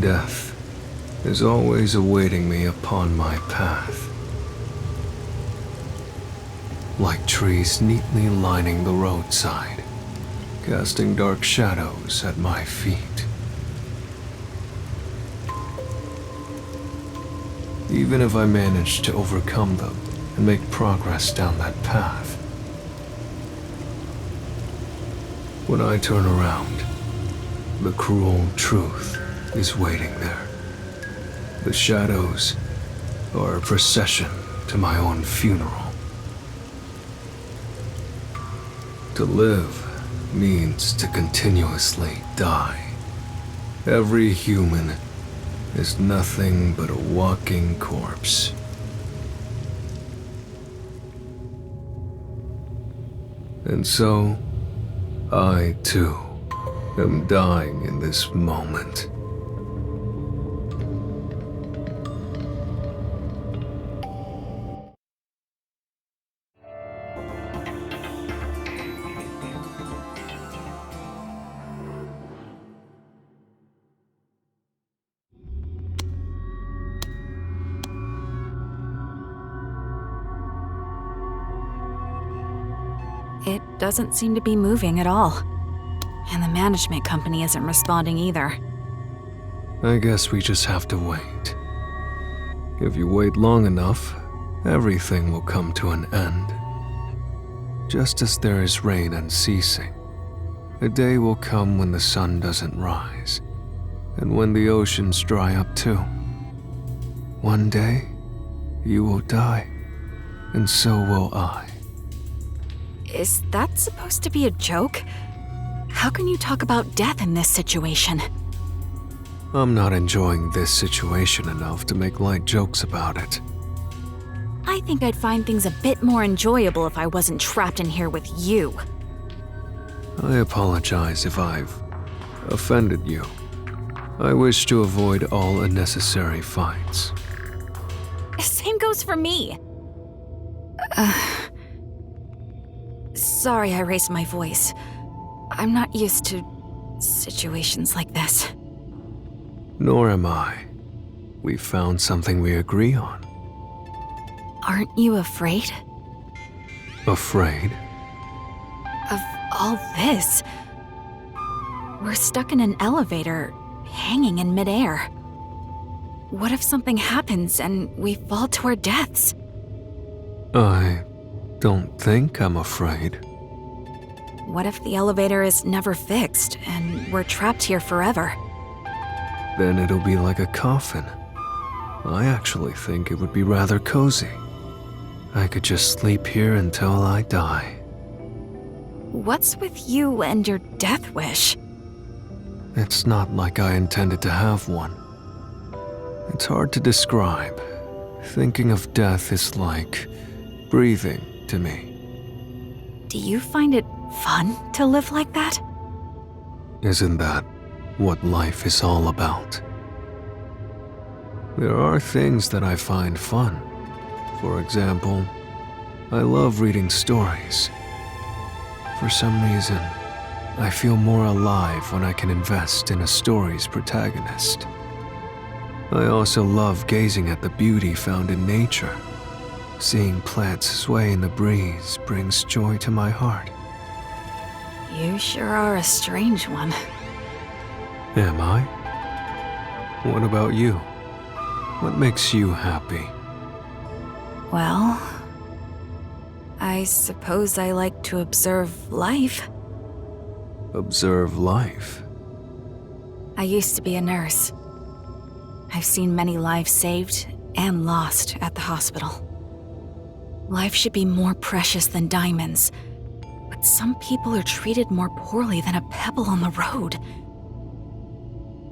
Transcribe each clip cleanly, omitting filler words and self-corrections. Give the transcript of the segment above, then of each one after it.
Death is always awaiting me upon my path. Like trees neatly lining the roadside, casting dark shadows at my feet. Even if I manage to overcome them and make progress down that path, when I turn around, the cruel truth is waiting there. The shadows are a procession to my own funeral. To live means to continuously die. Every human is nothing but a walking corpse. And so, I too am dying in this moment. It doesn't seem to be moving at all. And the management company isn't responding either. I guess we just have to wait. If you wait long enough, everything will come to an end. Just as there is rain unceasing, a day will come when the sun doesn't rise, and when the oceans dry up too. One day, you will die, and so will I. Is that supposed to be a joke? How can you talk about death in this situation? I'm not enjoying this situation enough to make light jokes about it. I think I'd find things a bit more enjoyable if I wasn't trapped in here with you. I apologize if I've offended you. I wish to avoid all unnecessary fights. Same goes for me. Sorry I raised my voice. I'm not used to situations like this. Nor am I. We found something we agree on. Aren't you afraid? Afraid? Of all this? We're stuck in an elevator, hanging in midair. What if something happens and we fall to our deaths? I don't think I'm afraid. What if the elevator is never fixed and we're trapped here forever? Then it'll be like a coffin. I actually think it would be rather cozy. I could just sleep here until I die. What's with you and your death wish? It's not like I intended to have one. It's hard to describe. Thinking of death is like breathing to me. Do you find it fun to live like that? Isn't that what life is all about? There are things that I find fun. For example, I love reading stories. For some reason, I feel more alive when I can invest in a story's protagonist. I also love gazing at the beauty found in nature. Seeing plants sway in the breeze brings joy to my heart. You sure are a strange one. Am I? What about you? What makes you happy? Well, I suppose I like to observe life. Observe life? I used to be a nurse. I've seen many lives saved and lost at the hospital. Life should be more precious than diamonds, but some people are treated more poorly than a pebble on the road.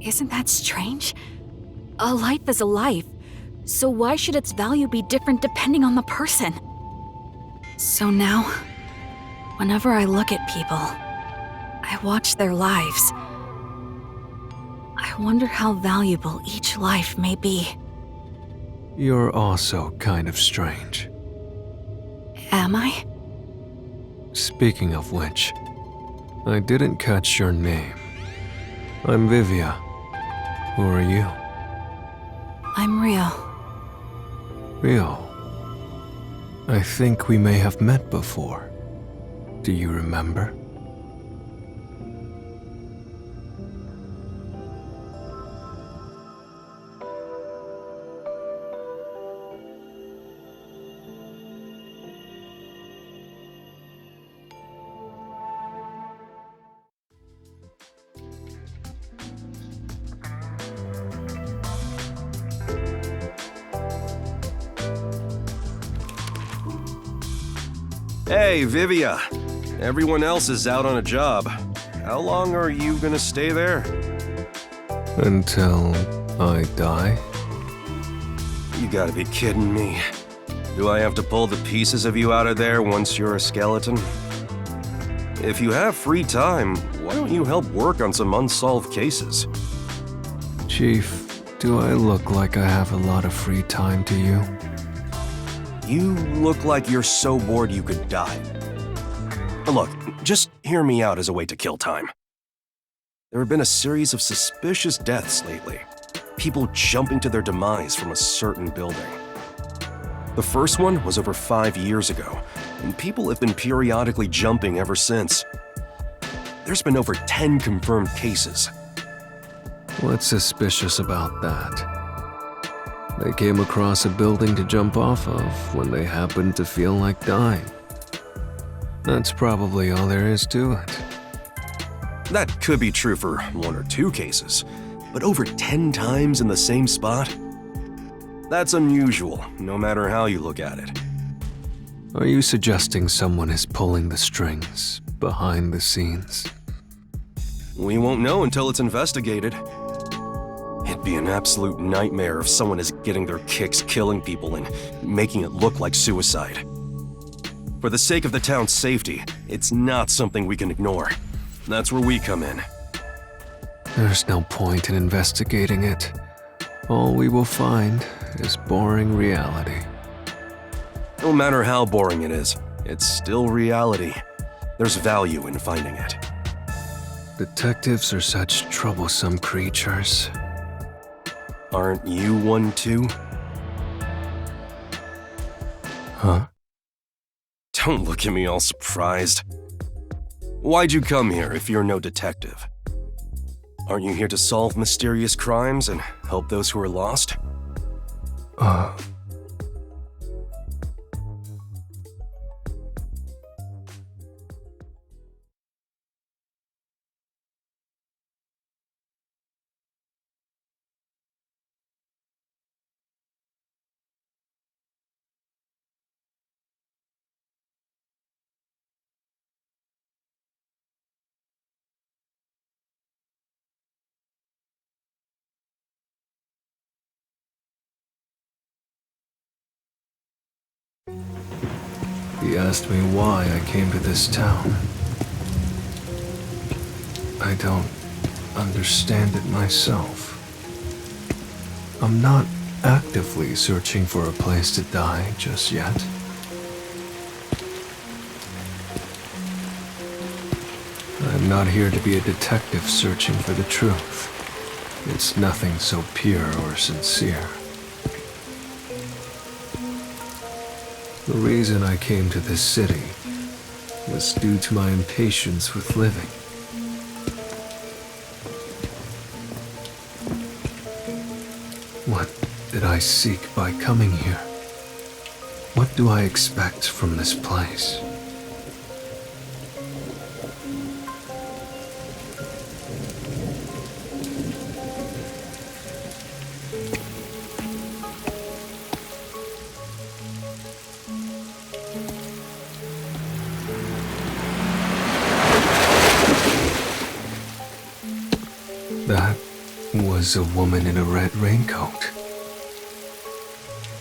Isn't that strange? A life is a life, so why should its value be different depending on the person? So now, whenever I look at people, I watch their lives. I wonder how valuable each life may be. You're also kind of strange. Am I? Speaking of which, I didn't catch your name. I'm Vivia. Who are you? I'm Rio. Rio. I think we may have met before. Do you remember? Hey, Vivia. Everyone else is out on a job. How long are you gonna stay there? Until I die? You gotta be kidding me. Do I have to pull the pieces of you out of there once you're a skeleton? If you have free time, why don't you help work on some unsolved cases? Chief, do I look like I have a lot of free time to you? You look like you're so bored you could die. Look, just hear me out as a way to kill time. There have been a series of suspicious deaths lately. People jumping to their demise from a certain building. The first one was over 5 years ago, and people have been periodically jumping ever since. There's been over 10 confirmed cases. What's suspicious about that? They came across a building to jump off of when they happened to feel like dying. That's probably all there is to it. That could be true for 1 or 2 cases, but over 10 times in the same spot? That's unusual, no matter how you look at it. Are you suggesting someone is pulling the strings behind the scenes? We won't know until it's investigated. It'd be an absolute nightmare if someone is getting their kicks killing people and making it look like suicide. For the sake of the town's safety, it's not something we can ignore. That's where we come in. There's no point in investigating it. All we will find is boring reality. No matter how boring it is, it's still reality. There's value in finding it. Detectives are such troublesome creatures. Aren't you one too? Huh? Don't look at me all surprised. Why'd you come here if you're no detective? Aren't you here to solve mysterious crimes and help those who are lost? He asked me why I came to this town. I don't understand it myself. I'm not actively searching for a place to die just yet. I'm not here to be a detective searching for the truth. It's nothing so pure or sincere. The reason I came to this city was due to my impatience with living. What did I seek by coming here? What do I expect from this place? That was a woman in a red raincoat.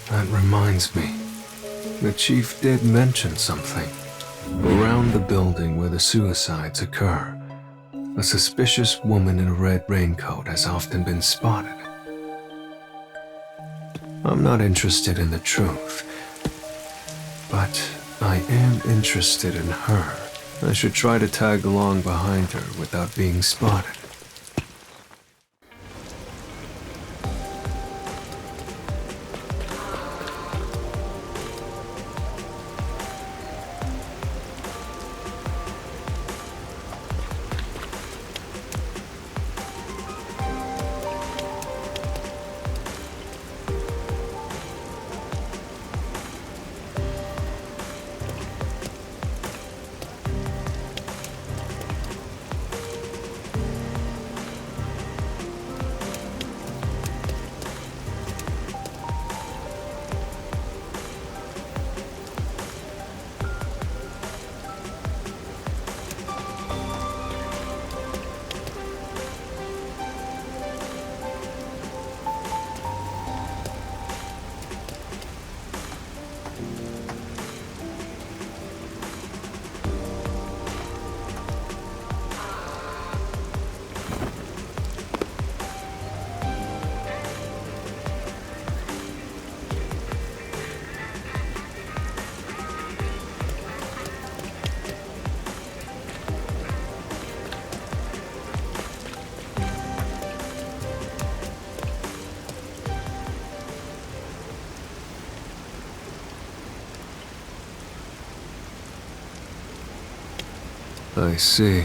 That reminds me, the chief did mention something. Around the building where the suicides occur, a suspicious woman in a red raincoat has often been spotted. I'm not interested in the truth, but I am interested in her. I should try to tag along behind her without being spotted. I see.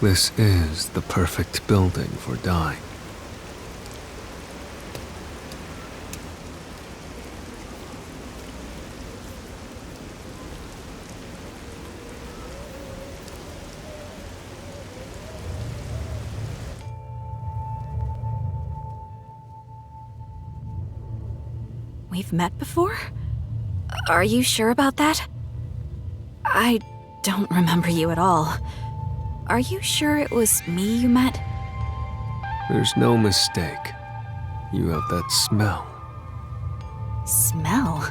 This is the perfect building for dying. We've met before? Are you sure about that? I don't remember you at all. Are you sure it was me you met? There's no mistake. You have that smell. Smell?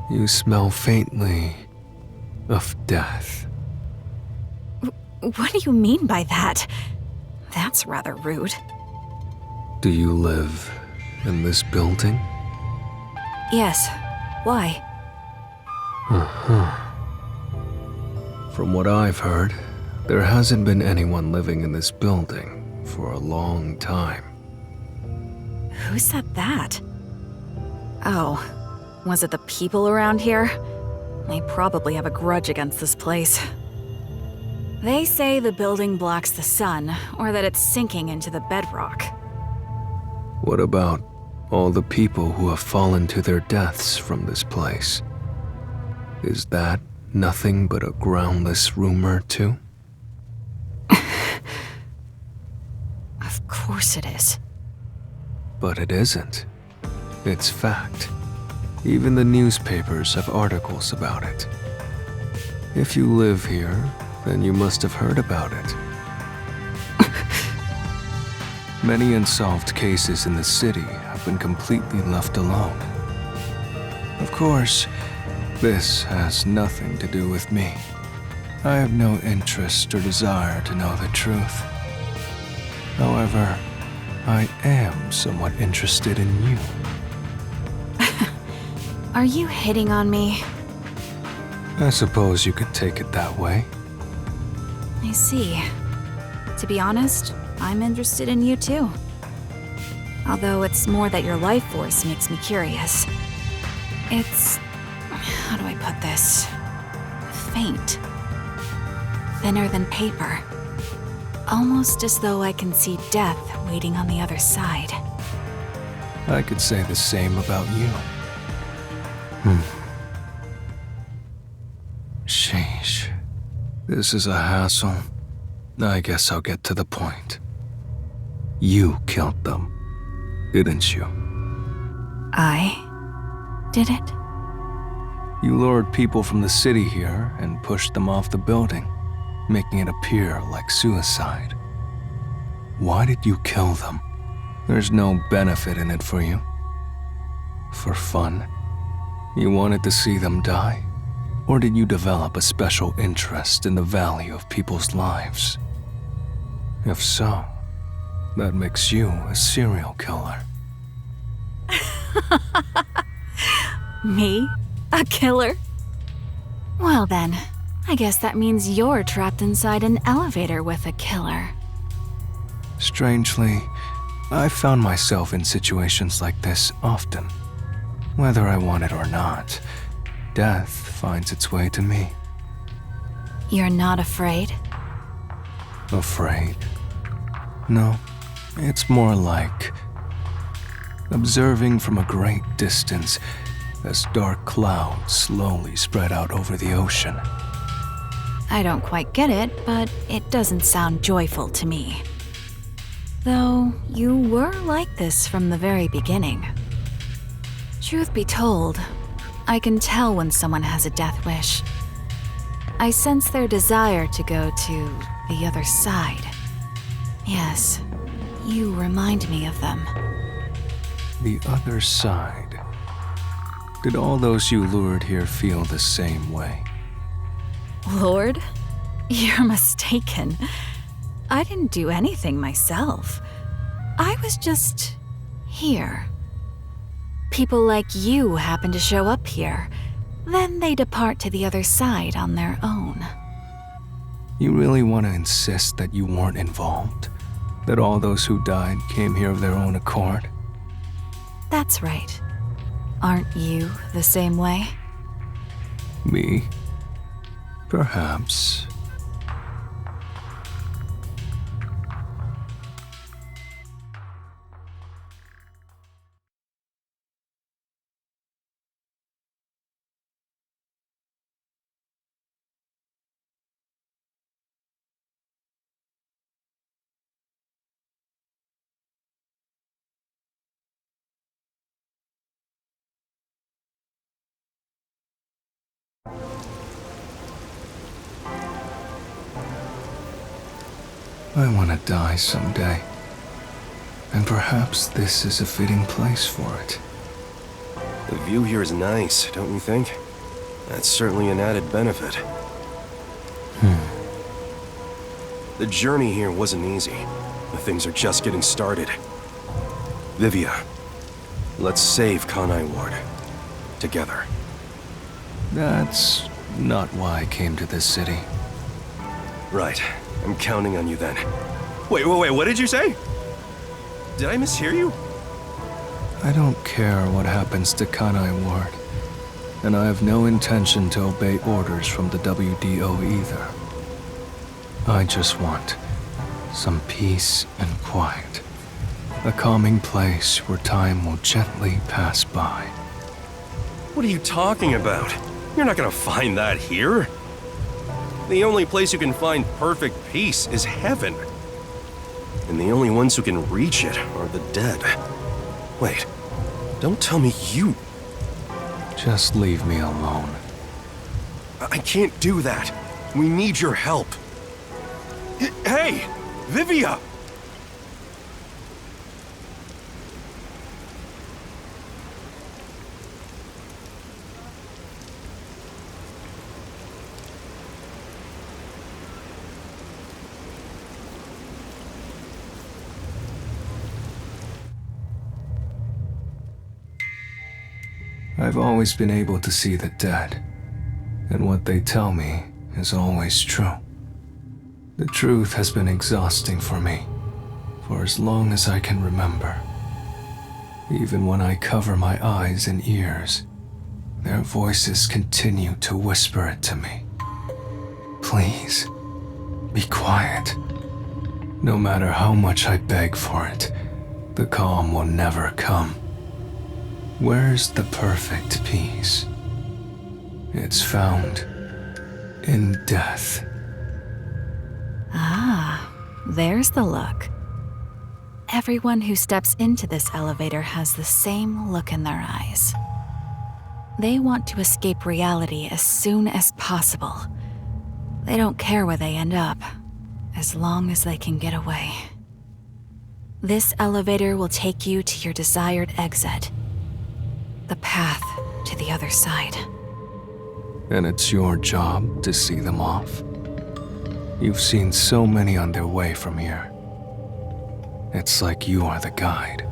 You smell faintly of death. What do you mean by that? That's rather rude. Do you live in this building? Yes. Why? From what I've heard, there hasn't been anyone living in this building for a long time. Who said that? Oh, was it the people around here? They probably have a grudge against this place. They say the building blocks the sun, or that it's sinking into the bedrock. What about all the people who have fallen to their deaths from this place? Is that nothing but a groundless rumor, too? Of course it is. But it isn't. It's fact. Even the newspapers have articles about it. If you live here, then you must have heard about it. Many unsolved cases in the city have been completely left alone. Of course, this has nothing to do with me. I have no interest or desire to know the truth. However, I am somewhat interested in you. Are you hitting on me? I suppose you could take it that way. I see. To be honest, I'm interested in you too. Although it's more that your life force makes me curious. It's... how do I put this? Faint. Thinner than paper. Almost as though I can see death waiting on the other side. I could say the same about you. Sheesh. This is a hassle. I guess I'll get to the point. You killed them, didn't you? I did it? You lured people from the city here and pushed them off the building, making it appear like suicide. Why did you kill them? There's no benefit in it for you. For fun? You wanted to see them die? Or did you develop a special interest in the value of people's lives? If so, that makes you a serial killer. Me? A killer? Well then, I guess that means you're trapped inside an elevator with a killer. Strangely, I've found myself in situations like this often. Whether I want it or not, death finds its way to me. You're not afraid? Afraid? No, it's more like observing from a great distance as dark clouds slowly spread out over the ocean. I don't quite get it, but it doesn't sound joyful to me. Though, you were like this from the very beginning. Truth be told, I can tell when someone has a death wish. I sense their desire to go to the other side. Yes, you remind me of them. The other side. Did all those you lured here feel the same way? Lord? You're mistaken. I didn't do anything myself. I was just here. People like you happen to show up here. Then they depart to the other side on their own. You really want to insist that you weren't involved? That all those who died came here of their own accord? That's right. Aren't you the same way? Me? Perhaps. I want to die someday. And perhaps this is a fitting place for it. The view here is nice, don't you think? That's certainly an added benefit. The journey here wasn't easy, but things are just getting started. Vivia, let's save Kanai Ward. Together. That's not why I came to this city. Right. I'm counting on you then. Wait, what did you say? Did I mishear you? I don't care what happens to Kanai Ward, and I have no intention to obey orders from the WDO either. I just want some peace and quiet. A calming place where time will gently pass by. What are you talking about? You're not gonna find that here. The only place you can find perfect peace is heaven. And the only ones who can reach it are the dead. Wait, don't tell me you... Just leave me alone. I can't do that. We need your help. Hey, Vivia! I've always been able to see the dead, and what they tell me is always true. The truth has been exhausting for me, for as long as I can remember. Even when I cover my eyes and ears, their voices continue to whisper it to me. Please, be quiet. No matter how much I beg for it, the calm will never come. Where's the perfect peace? It's found in death. Ah, there's the look. Everyone who steps into this elevator has the same look in their eyes. They want to escape reality as soon as possible. They don't care where they end up, as long as they can get away. This elevator will take you to your desired exit. The path to the other side. And it's your job to see them off. You've seen so many on their way from here. It's like you are the guide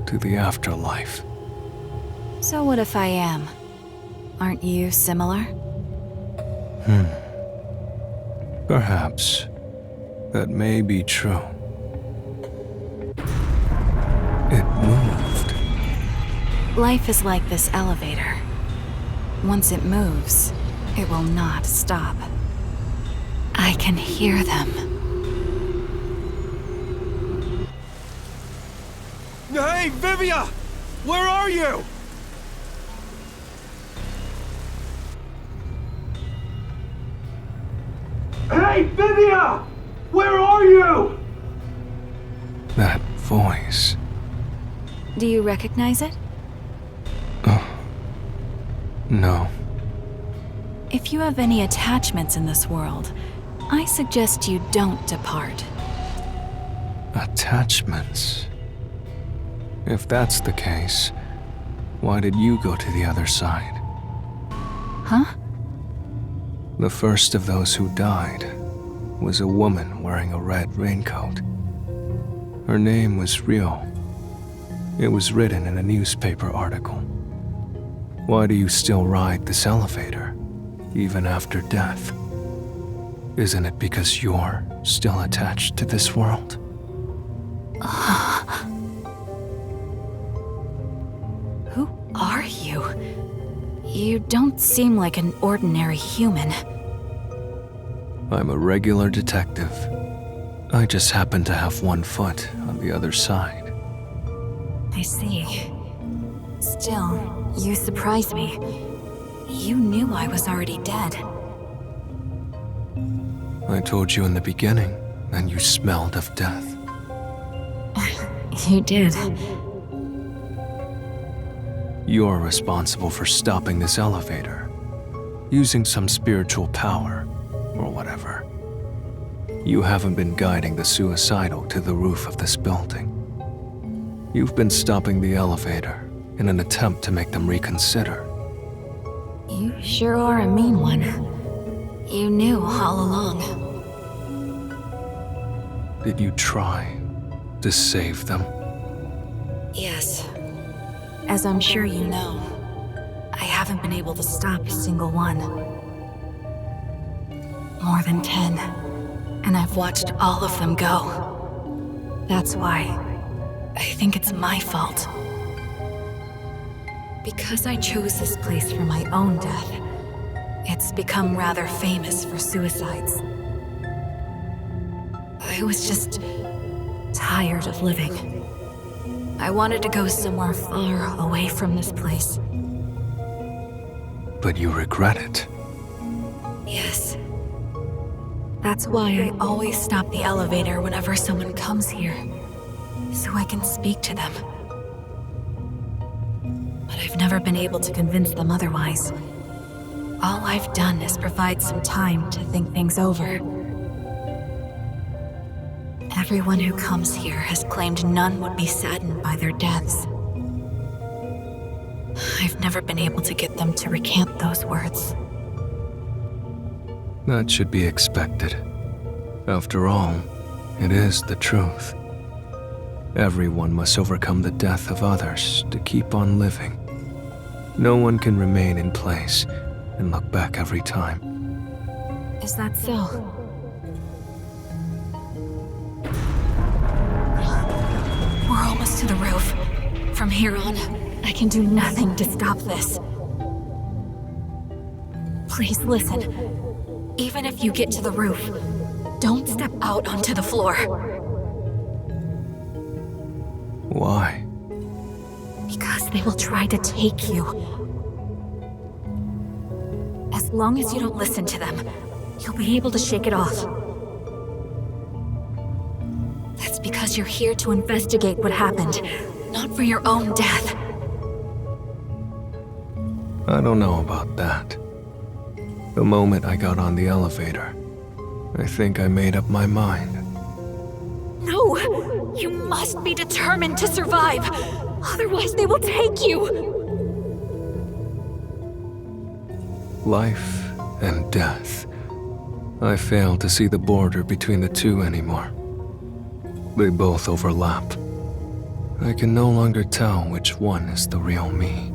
to the afterlife. So what if I am? Aren't you similar? Perhaps. That may be true. It moved. Life is like this elevator. Once it moves, it will not stop. I can hear them. Hey, Vivia! Where are you? Hey, Vivia! Where are you? That voice. Do you recognize it? No. If you have any attachments in this world, I suggest you don't depart. Attachments? If that's the case, why did you go to the other side? Huh? The first of those who died was a woman wearing a red raincoat. Her name was Rio. It was written in a newspaper article. Why do you still ride this elevator, even after death? Isn't it because you're still attached to this world? Who are you? You don't seem like an ordinary human. I'm a regular detective. I just happen to have one foot on the other side. I see. Still, you surprise me. You knew I was already dead. I told you in the beginning, and you smelled of death. You did. You're responsible for stopping this elevator. using some spiritual power, or whatever. You haven't been guiding the suicidal to the roof of this building. You've been stopping the elevator in an attempt to make them reconsider. You sure are a mean one. You knew all along. Did you try to save them? Yes. As I'm sure you know, I haven't been able to stop a single one. More than 10. And I've watched all of them go. That's why I think it's my fault. Because I chose this place for my own death, it's become rather famous for suicides. I was just tired of living. I wanted to go somewhere far away from this place. But you regret it. Yes. That's why I always stop the elevator whenever someone comes here, so I can speak to them. But I've never been able to convince them otherwise. All I've done is provide some time to think things over. Everyone who comes here has claimed none would be saddened by their deaths. I've never been able to get them to recant those words. That should be expected. After all, it is the truth. Everyone must overcome the death of others to keep on living. No one can remain in place and look back every time. Is that so? We're almost to the roof. From here on, I can do nothing to stop this. Please listen. Even if you get to the roof, don't step out onto the floor. Why? Because they will try to take you. As long as you don't listen to them, you'll be able to shake it off. That's because you're here to investigate what happened, not for your own death. I don't know about that. The moment I got on the elevator, I think I made up my mind. No! You must be determined to survive! Otherwise they will take you! Life and death. I fail to see the border between the two anymore. They both overlap. I can no longer tell which one is the real me.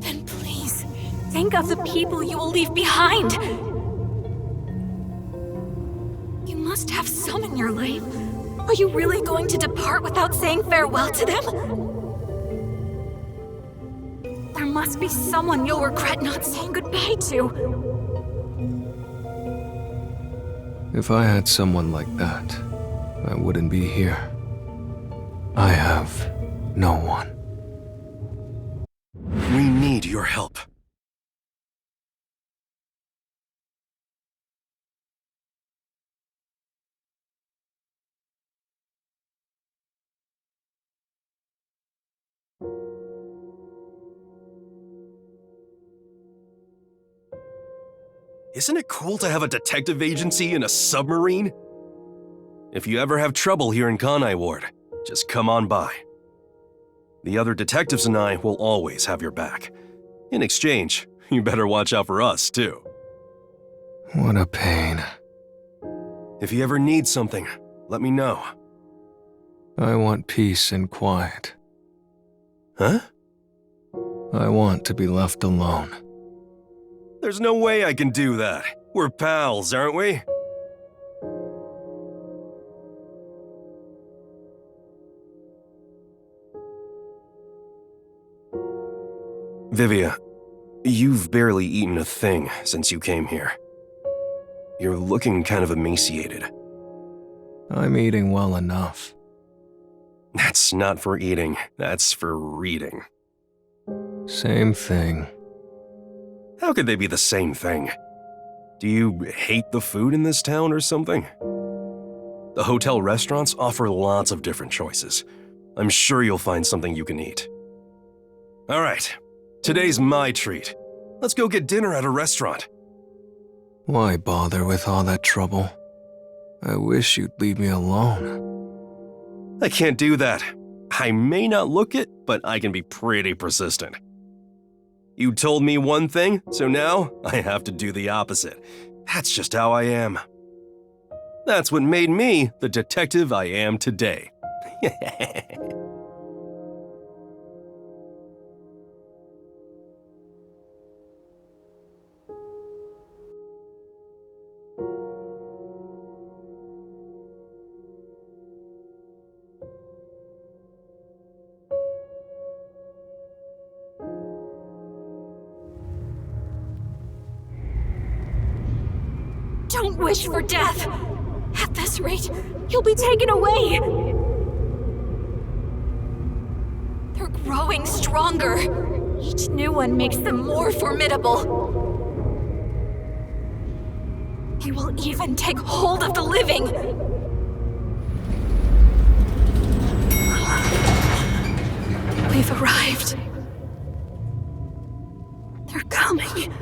Then please, think of the people you will leave behind! You must have some in your life. Are you really going to depart without saying farewell to them? There must be someone you'll regret not saying goodbye to. If I had someone like that, I wouldn't be here. I have no one. We need your help. Isn't it cool to have a detective agency in a submarine? If you ever have trouble here in Kanai Ward, just come on by. The other detectives and I will always have your back. In exchange, you better watch out for us, too. What a pain. If you ever need something, let me know. I want peace and quiet. Huh? I want to be left alone. There's no way I can do that. We're pals, aren't we? Vivia, you've barely eaten a thing since you came here. You're looking kind of emaciated. I'm eating well enough. That's not for eating, that's for reading. Same thing. How could they be the same thing? Do you hate the food in this town or something? The hotel restaurants offer lots of different choices. I'm sure you'll find something you can eat. All right, today's my treat. Let's go get dinner at a restaurant. Why bother with all that trouble? I wish you'd leave me alone. I can't do that. I may not look it, but I can be pretty persistent. You told me one thing, so now I have to do the opposite. That's just how I am. That's what made me the detective I am today. Don't wish for death! At this rate, you'll be taken away! They're growing stronger. Each new one makes them more formidable. They will even take hold of the living! We've arrived. They're coming.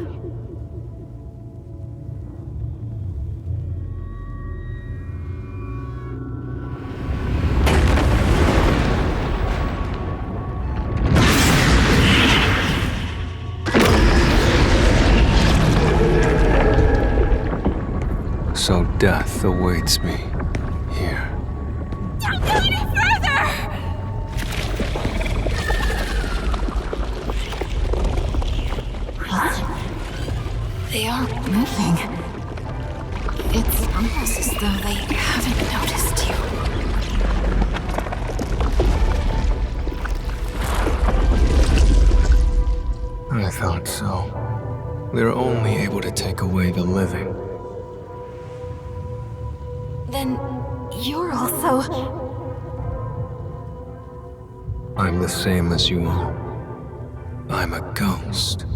So death awaits me here. Don't go any further! They aren't moving. It's almost as though they haven't noticed you. I thought so. They're only able to take away the living. Then you're also... I'm the same as you all. I'm a ghost.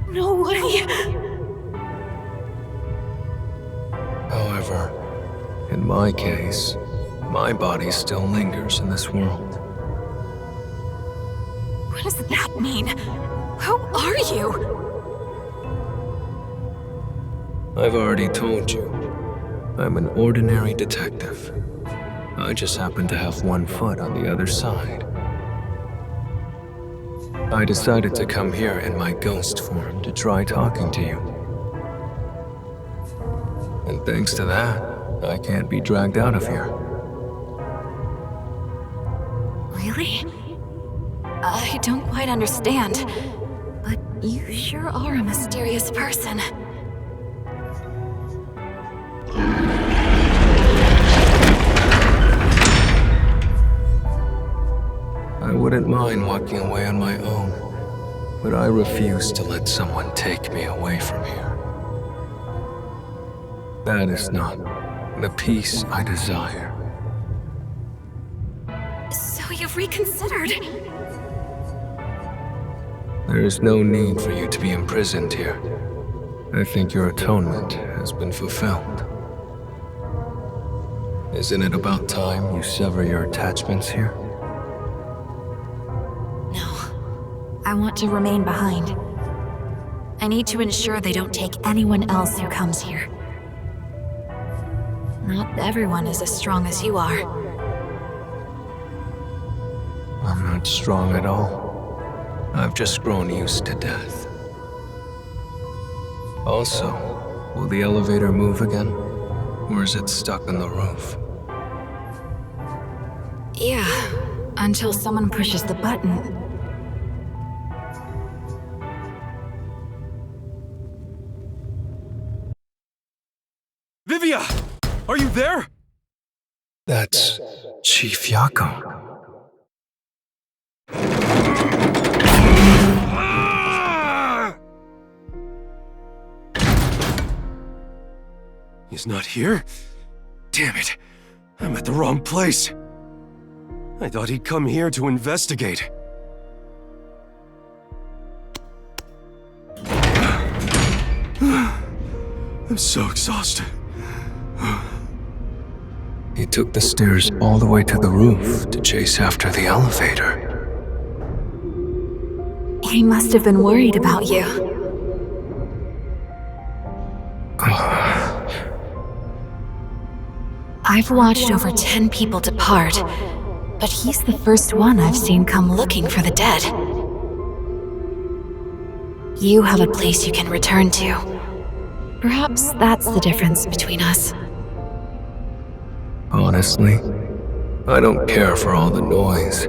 No way! However, in my case, my body still lingers in this world. What does that mean? Who are you? I've already told you. I'm an ordinary detective. I just happen to have one foot on the other side. I decided to come here in my ghost form to try talking to you. And thanks to that, I can't be dragged out of here. Really? I don't quite understand, but you sure are a mysterious person. I wouldn't mind walking away on my own, but I refuse to let someone take me away from here. That is not the peace I desire. So you've reconsidered? There is no need for you to be imprisoned here. I think your atonement has been fulfilled. Isn't it about time you sever your attachments here? No. I want to remain behind. I need to ensure they don't take anyone else who comes here. Not everyone is as strong as you are. I'm not strong at all. I've just grown used to death. Also, will the elevator move again? Or is it stuck on the roof? Yeah, until someone pushes the button. Vivia! Are you there? That's Chief Yako. He's not here? Damn it. I'm at the wrong place. I thought he'd come here to investigate. I'm so exhausted. He took the stairs all the way to the roof to chase after the elevator. He must have been worried about you. I've watched over 10 people depart, but he's the first one I've seen come looking for the dead. You have a place you can return to. Perhaps that's the difference between us. Honestly, I don't care for all the noise.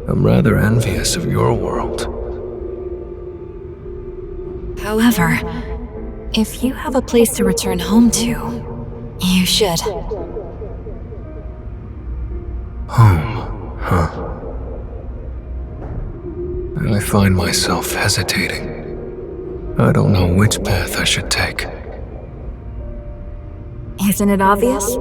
I'm rather envious of your world. However, if you have a place to return home to, you should. Home, huh? I find myself hesitating. I don't know which path I should take. Isn't it obvious?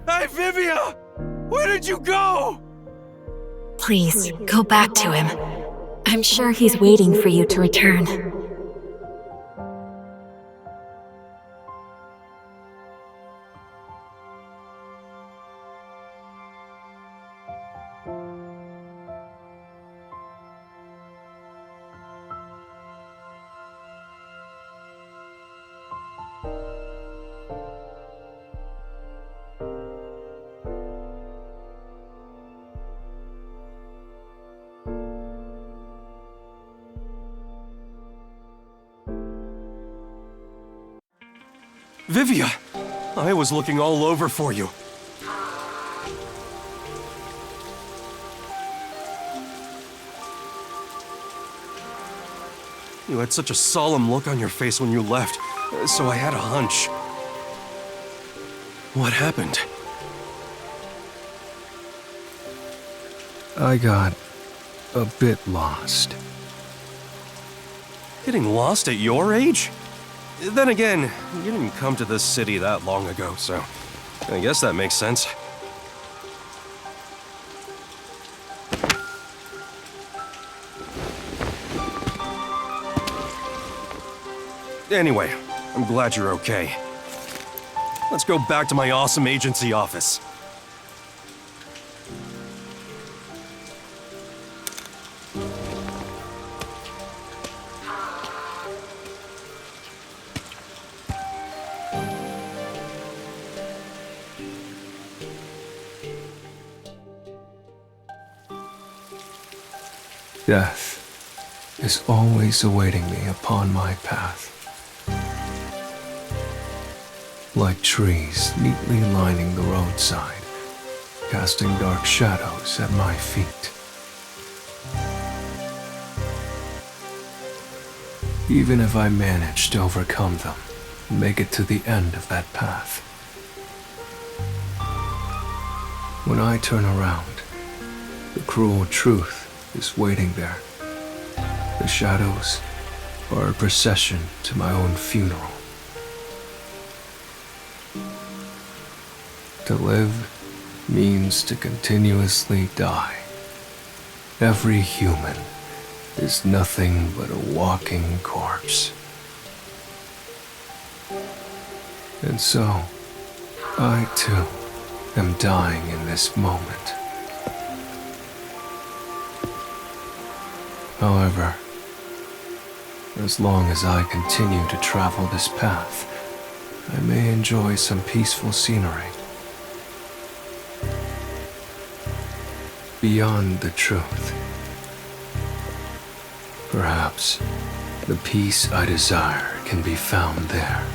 Hey, Vivia! Where did you go? Please, go back to him. I'm sure he's waiting for you to return. Vivia! I was looking all over for you. You had such a solemn look on your face when you left, so I had a hunch. What happened? I got a bit lost. Getting lost at your age? Then again, you didn't come to this city that long ago, so I guess that makes sense. Anyway, I'm glad you're okay. Let's go back to my awesome agency office. Death is always awaiting me upon my path. Like trees neatly lining the roadside, casting dark shadows at my feet. Even if I manage to overcome them and make it to the end of that path, when I turn around, the cruel truth is waiting there. The shadows are a procession to my own funeral. To live means to continuously die. Every human is nothing but a walking corpse. And so, I too am dying in this moment. However, as long as I continue to travel this path, I may enjoy some peaceful scenery. Beyond the truth. Perhaps the peace I desire can be found there.